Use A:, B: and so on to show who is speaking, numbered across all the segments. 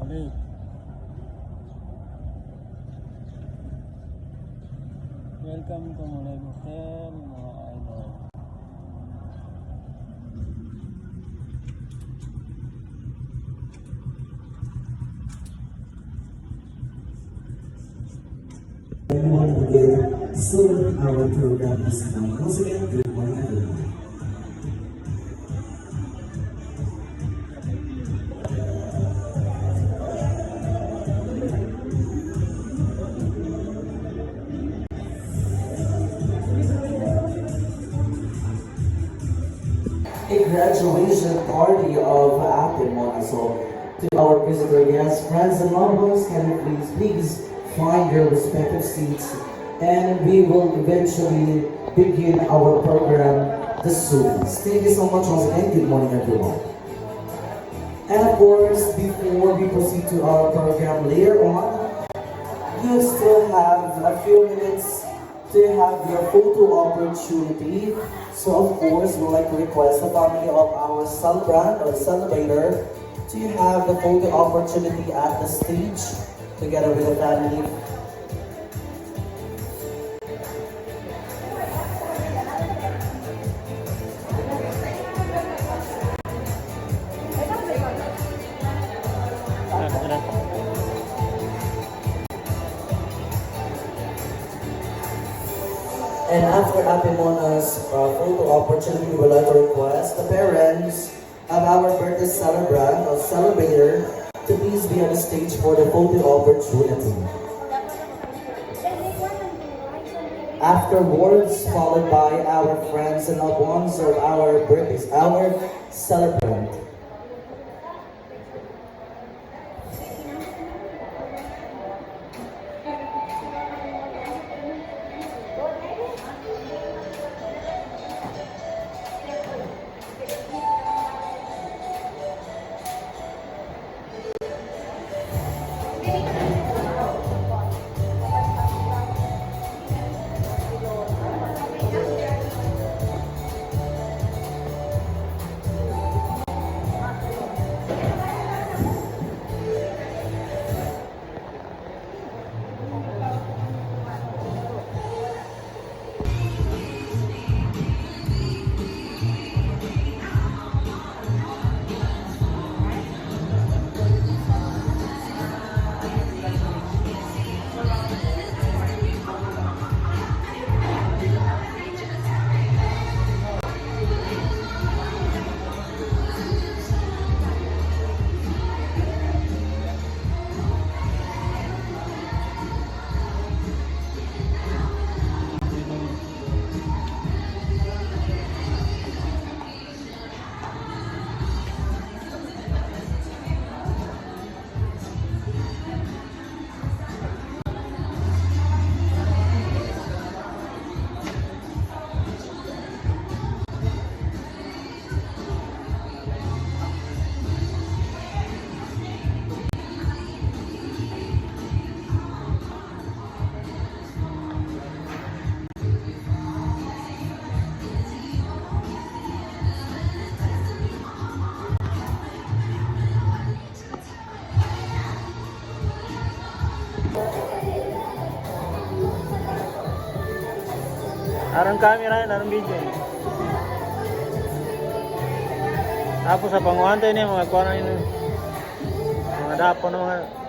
A: balik. Welcome to Mulay Hotel, mga idol.
B: Everyone will get soon our program is now. Once again, good morning everyone. A graduation party of Ate Mona. So, to our visitor guests, friends and loved ones, can you please find your respective seats, and we will eventually begin our program, The Students. Thank you so much once again. Good morning, everyone. And of course, before we proceed to our program later on, you still have a few minutes to have your photo opportunity. So of course, we'd like to request the family of our celebrant or celebrator to have the photo opportunity at the stage together with the family. And after Ate Mona's photo opportunity, we would like to request the parents of our birthday celebrant or celebrator to please be on the stage for the photo opportunity. Afterwards, followed by our friends and loved ones of our birthdays, our celebrant.
A: Arang camera yan, arang video. Tapos sa panguhantay niya, mga kuha na yun. Mga dapo na mga...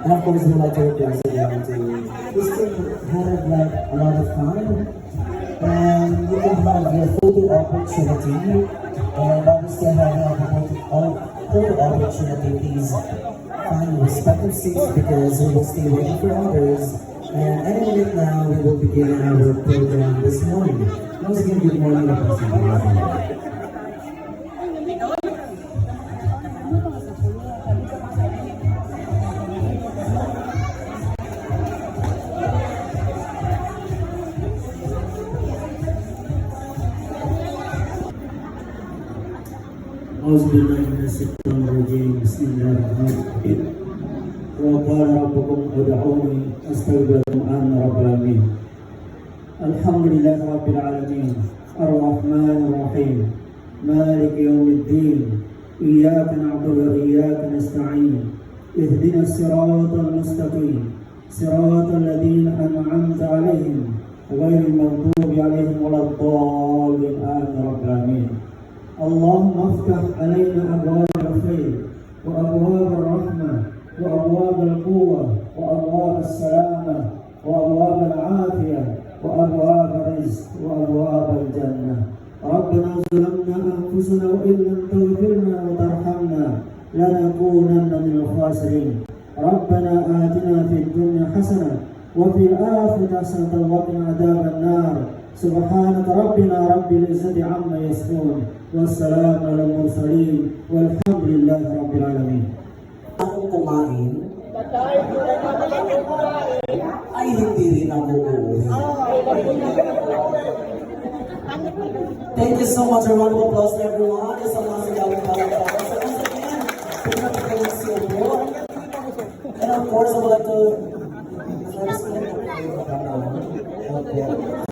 B: And of course, we'd like to request again to still have like a lot of fun. And you can have your photo opportunity. And obviously, have a photo opportunity. Please find respective seats because we will stay waiting for others. And any minute now, we will begin our program this morning. Once again, good morning, everyone.
C: أعوذ بالله من الشيطان الرجيم بسم الله الرحمن الرحيم وقال ربكم ادعوني أستجب لكم آمين رب العالمين الحمد لله رب العالمين الرحمن الرحيم مالك يوم الدين إياك نعبد وإياك نستعين اهدنا الصراط المستقيم صراط الذين أنعمت عليهم غير المغضوب عليهم ولا الضالين آمين رب العالمين اللهم افتح علينا أبواب الخير وأبواب الرحمة وأبواب القوة وأبواب السلامة وأبواب العافية وأبواب الرزق وأبواب الجنة ربنا ظلمنا أنفسنا وإن لم تغفر لنا وترحمنا لنكونن من الخاسرين ربنا آتنا في الدنيا حسنة وفي الآخرة حسنة وقنا عذاب النار سبحانك ربنا رب العزة عما يصفون والسلام على المرسلين والحمد لله رب العالمين.
B: Akong kumain, ay hindi rin ako uuwi. Thank you so much. A round of applause to everyone. Isang mga sigawin para sa once again, pinapagay ng silbo. And of course, I would like to first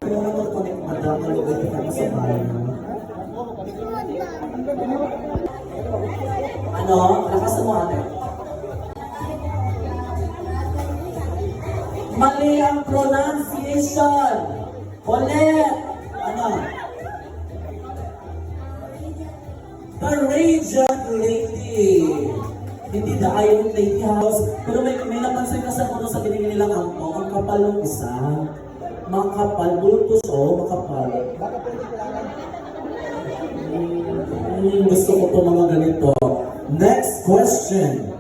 B: kaya naman ko rin madam na lugay pinakasabayan. Ano? Lakas mo ate. Mali ang pronunciation. Ulit. Ano? The Radiant Lady. Hindi dahil yung Lady House. Pero may napansin ka sa sa binigyan nilang ang kapal ng isa. Makapal. Bultos makapal. Gusto ko po mga ganito. Next question.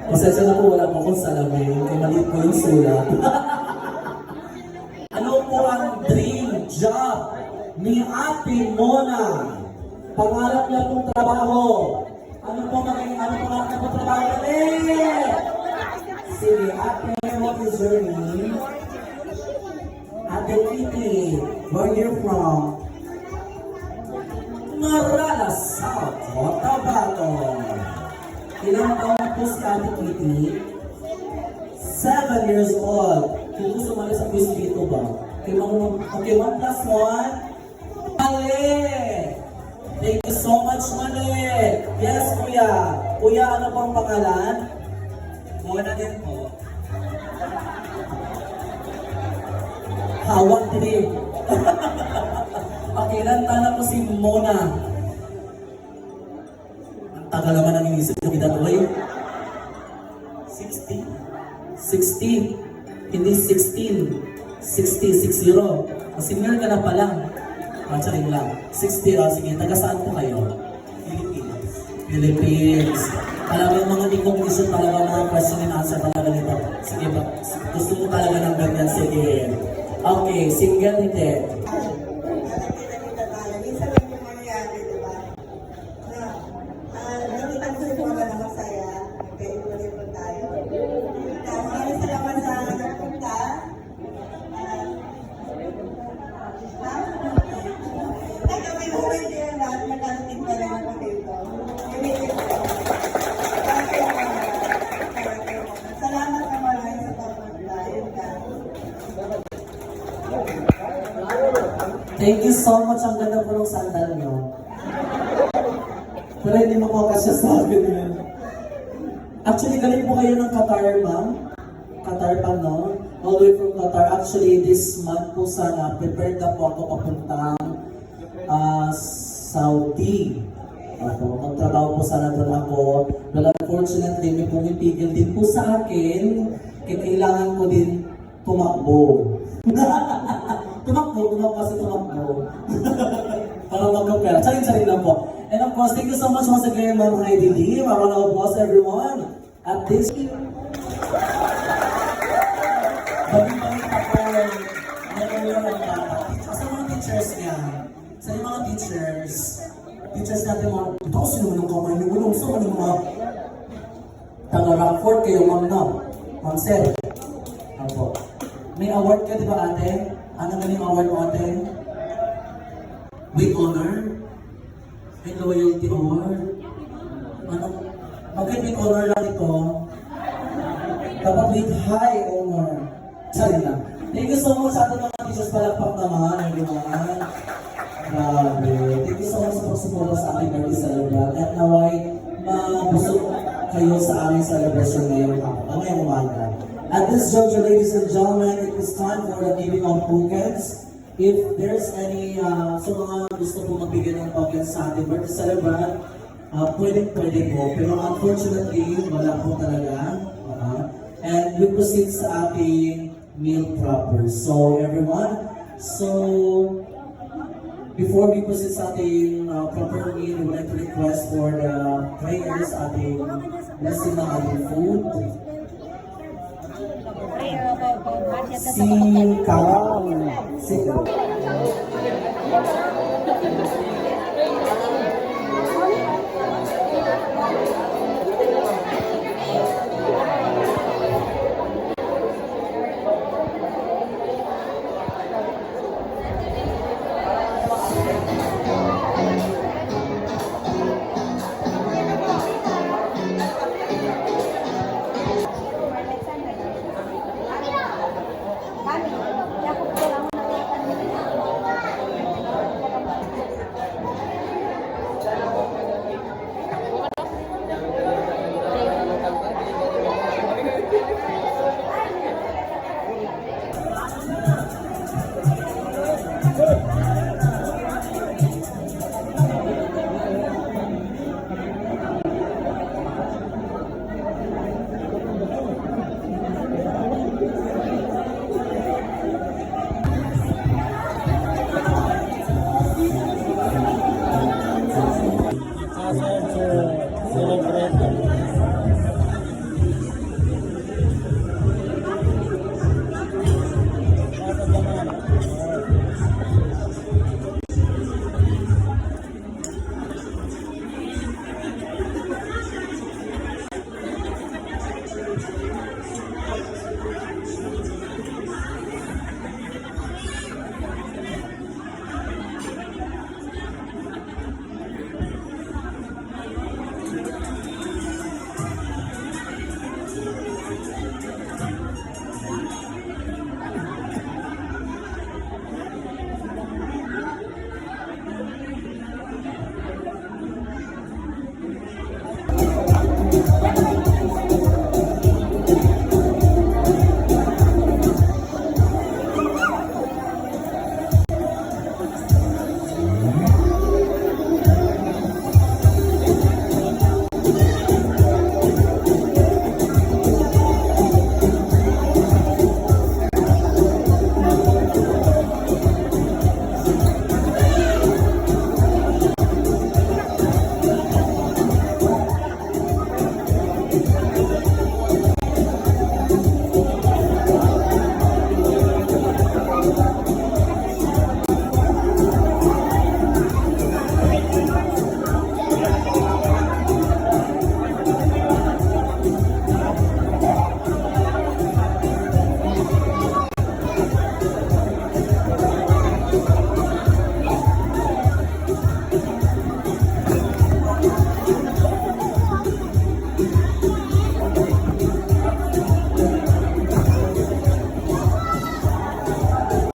B: Pasensya na po, wala po akong salamin. Kaya maliit ko yung sulat. Ano po ang dream job ni Ate Mona? Pangarap niya pong trabaho. Ano po pangarap niya pong trabaho? Sige, Ate, what is your name? Ate Kitty, where you're from? Norala, South Cotabato. Ilang taon po si Ate Kitty? 7 years old. Kung gusto mo sa quiz dito ba? Okay, 1 plus 1? Mali! Thank you so much, Mali! Yes, Kuya. Kuya, ano pang pangalan? Mona din po. Hawak din. Okay, nanta na po si Mona. Ang tagal naman ang inisip ko kitatuloy. 60? 60? Hindi 16. 60, 60. Single ka na pala. Charing lang. 60, sige. Taga saan po kayo? Philippines. Philippines. Alam mo yung mga decommission talaga, mga question and answer talaga nito. Sige ba? Gusto mo talaga ng ganyan. Sige. Okay, single hindi.
D: Minsan lang yung mangyayari, di ba? Namitan ko yung mga masaya. Nagka-ipon-ipon tayo. Maraming salamat sa nagpunta. Nagkabay mo ba yung lahat magkarating pa rin ako dito? Salamat na maraming sa pagpunta. Yun ka.
B: Thank you so much. Ang ganda po ng sandal nyo. Pero hindi mo ko kasi sabi yun. Actually, galing po kayo ng Qatar, ma'am. Qatar pa, no? All the way from Qatar. Actually, this month po sana, prepared na po ako papuntang Saudi. Ako, magtrabaho po sana doon ako. But unfortunately, may pumipigil din po sa akin. Kaya kailangan ko din tumakbo. tumakbo kasi tumakbo. Para magkapera. Charing lang po. And of course, thank you so much once again, Ma'am Heidi Lee. Round of applause, everyone. At this... Bagi-bagi ako, sa mga teachers niya, sa mga teachers natin mga, ito sino man ang kamay niyo, walang sa mga taga-Rockford kayo, ma'am, no? Ma'am Seth. Ako. May award ka, di ba, ate? Ano nga yung award mo, ate? With honor? May loyalty award? Ano? Bakit with honor lang ito? Dapat with high honor. Sorry lang. Thank you so much sa ating mga teachers. Palakpak naman, everyone. Grabe. Thank you so much sa pagsuporta sa ating birthday celebrant. At naway, mabusog kayo sa aming celebration ngayong umaga. At this juncture, ladies and gentlemen, it is time for the giving of tokens. If there's any, so mga gusto po magbigay ng tokens sa ating birthday celebrant, pwede po. Pero unfortunately, wala po talaga. And we proceed sa ating meal proper. So everyone, before we proceed sa ating proper meal, we would like to request for the prayers ating blessing ng ating food.